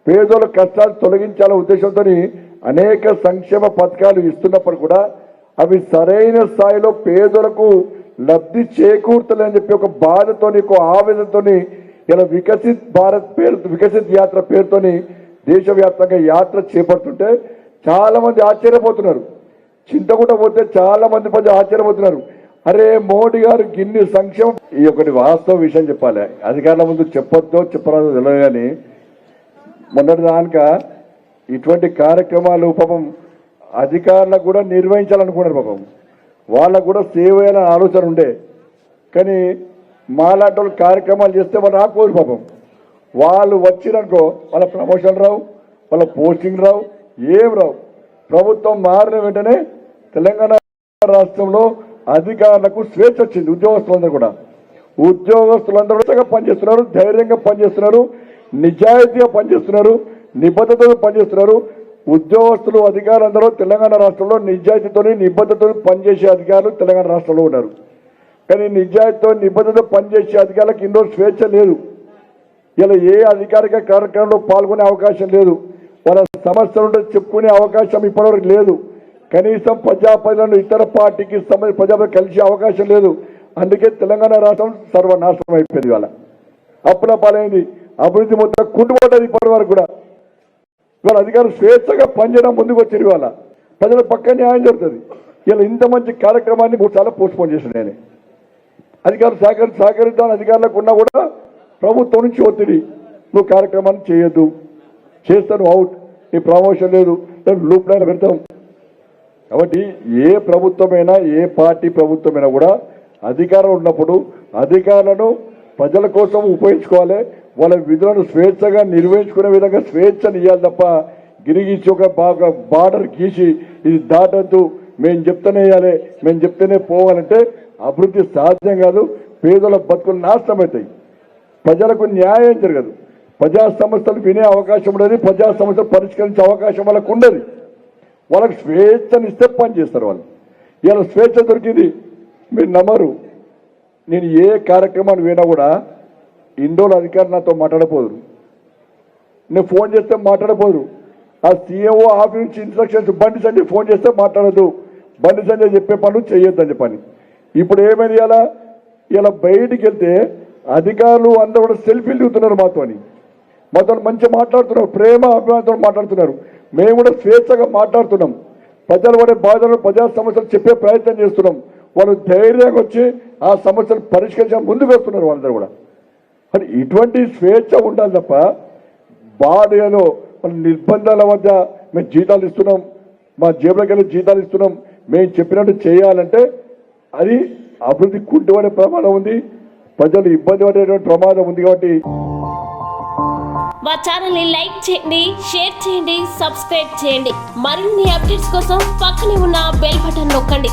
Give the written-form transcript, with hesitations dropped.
పేదల కష్టాలు తొలగించాలనే ఉద్దేశంతో అనేక సంక్షేమ పథకాలు ఇస్తున్నప్పుడు కూడా అవి సరైన స్థాయిలో పేదలకు లబ్ధి చేకూర్తలేని చెప్పి ఒక బాధతోని ఒక ఆవేదనతోని ఇలా వికసిత్ భారత్ పేరు వికసిత్ యాత్ర పేరుతోని దేశవ్యాప్తంగా యాత్ర చేపడుతుంటే చాలా మంది ఆశ్చర్యపోతున్నారు. చింతకుంట పోతే చాలా మంది ప్రజలు ఆశ్చర్యపోతున్నారు. అరే మోడీ గారు గిన్ని సంక్షేమం. ఈ ఒకటి వాస్తవ విషయం చెప్పాలి, అధికారుల ముందు చెప్పొద్దో చెప్పరాదో తెలియదు. కానీ మొన్నటి దానిక ఇటువంటి కార్యక్రమాలు పాపం అధికారులకు కూడా నిర్వహించాలనుకున్నారు. పాపం వాళ్ళకు కూడా సేవ చేయాలని ఆలోచన ఉండే, కానీ మాలాంటి వాళ్ళు కార్యక్రమాలు చేస్తే వాళ్ళు రాకపోరు. పాపం వాళ్ళు వచ్చిరనుకో వాళ్ళ ప్రమోషన్ రావు, వాళ్ళ పోస్టింగ్ రావు, ఏం రావు. ప్రభుత్వం మారిన వెంటనే తెలంగాణ రాష్ట్రంలో అధికారులకు స్వేచ్ఛ వచ్చింది. ఉద్యోగస్తులందరూ కూడా పనిచేస్తున్నారు, ధైర్యంగా పనిచేస్తున్నారు, నిజాయితీగా పనిచేస్తున్నారు, నిబద్ధతతో పనిచేస్తున్నారు. ఉద్యోగస్తులు అధికారులందరూ తెలంగాణ రాష్ట్రంలో నిజాయితీతో నిబద్ధతతో పనిచేసే అధికారులు తెలంగాణ రాష్ట్రంలో ఉన్నారు. కానీ నిజాయితీతో నిబద్ధతతో పనిచేసే అధికారులకు ఇన్నో స్వేచ్ఛ లేదు. ఇలా ఏ అధికారిక కార్యక్రమంలో పాల్గొనే అవకాశం లేదు. వాళ్ళ సమస్యలు చెప్పుకునే అవకాశం ఇప్పటివరకు లేదు. కనీసం ప్రజాప్రతినిధులను ఇతర పార్టీకి సంబంధించిన ప్రజాప్రతినిధులు కలిసే అవకాశం లేదు. అందుకే తెలంగాణ రాష్ట్రం సర్వనాశనం అయిపోయింది. వాళ్ళ అప్పుల పాలైంది, అభివృద్ధి మొత్తం కుంటుపడ్డది. ఇప్పటి వరకు కూడా ఇవాళ అధికారులు స్వేచ్ఛగా పనిచేయడం ముందుకు వచ్చారు. ఇవాళ ప్రజల పక్క న్యాయం జరుగుతుంది. ఇలా ఇంత మంచి కార్యక్రమాన్ని 3 సార్లు పోస్ట్పోన్ చేసిన నేనే. అధికారులు సహకరిద్దామని అధికారులకు ఉన్నా కూడా ప్రభుత్వం నుంచి ఒత్తిడి, నువ్వు కార్యక్రమాన్ని చేయొద్దు, చేస్తాను అవుట్, నీ ప్రమోషన్ లేదు, లూప్ లైన్ పెడతాం. కాబట్టి ఏ ప్రభుత్వమైనా ఏ పార్టీ ప్రభుత్వమైనా కూడా అధికారం ఉన్నప్పుడు అధికారులను ప్రజల కోసం ఉపయోగించుకోవాలి. వాళ్ళ విధులను స్వేచ్ఛగా నిర్వహించుకునే విధంగా స్వేచ్ఛను ఇవ్వాలి తప్ప గిరిగీసి ఒక బాగా బార్డర్ గీసి ఇది దాటద్దు, మేము చెప్తేనే వేయాలి, మేము చెప్తేనే పోవాలంటే అభివృద్ధి సాధ్యం కాదు. పేదల బతుకులు నాశనం అవుతాయి, ప్రజలకు న్యాయం జరగదు, ప్రజా సమస్యలు వినే అవకాశం ఉండదు, ప్రజా సమస్యలు పరిష్కరించే అవకాశం వాళ్ళకు ఉండదు. వాళ్ళకి స్వేచ్ఛను ఇస్తే పని చేస్తారు వాళ్ళు. ఇలా స్వేచ్ఛ దొరికింది, మీరు నమ్మరు. నేను ఏ కార్యక్రమాన్ని వినా కూడా ఇండోర్ అధికారి నాతో మాట్లాడపోదురు, నేను ఫోన్ చేస్తే మాట్లాడపోదురు. ఆ సీఎంఓ ఆఫీస్ నుంచి ఇన్స్ట్రక్షన్స్ బండి సంజయ్ ఫోన్ చేస్తే మాట్లాడదు, బండి సంజయ్ చెప్పే పనులు చేయొద్దని చెప్పని. ఇప్పుడు ఏమైంది, ఇలా బయటికి వెళ్తే అధికారులు అందరూ కూడా సెల్ఫీలు దిగుతున్నారు మాతో మంచిగా మాట్లాడుతున్నారు, ప్రేమ అభిమానంతో మాట్లాడుతున్నారు. మేము కూడా స్వేచ్ఛగా మాట్లాడుతున్నాం, ప్రజలు పడే బాధలు ప్రజా సమస్యలు చెప్పే ప్రయత్నం చేస్తున్నాం. వాళ్ళు ధైర్యంగా వచ్చి ఆ సమస్యలు పరిష్కరించడం ముందుకు వస్తున్నారు వాళ్ళందరూ కూడా. మరి ఇటువంటి స్వేచ్ఛ ఉండాలి తప్ప బాధలో నిర్బంధాల మధ్య మేము జీతాలు ఇస్తున్నాం, మా జేబులోకి వెళ్ళి జీతాలు ఇస్తున్నాం, మేము చెప్పినట్టు చేయాలంటే అది అభివృద్ధి కుంటుపడే ప్రమాదం ఉంది, ప్రజలు ఇబ్బంది పడేటువంటి ప్రమాదం ఉంది. కాబట్టి మా ఛానల్ ని లైక్ చేయండి, షేర్ చేయండి, సబ్స్క్రైబ్ చేయండి. మరిన్ని అప్డేట్స్ కోసం పక్కనే ఉన్న బెల్ బటన్ నొక్కండి.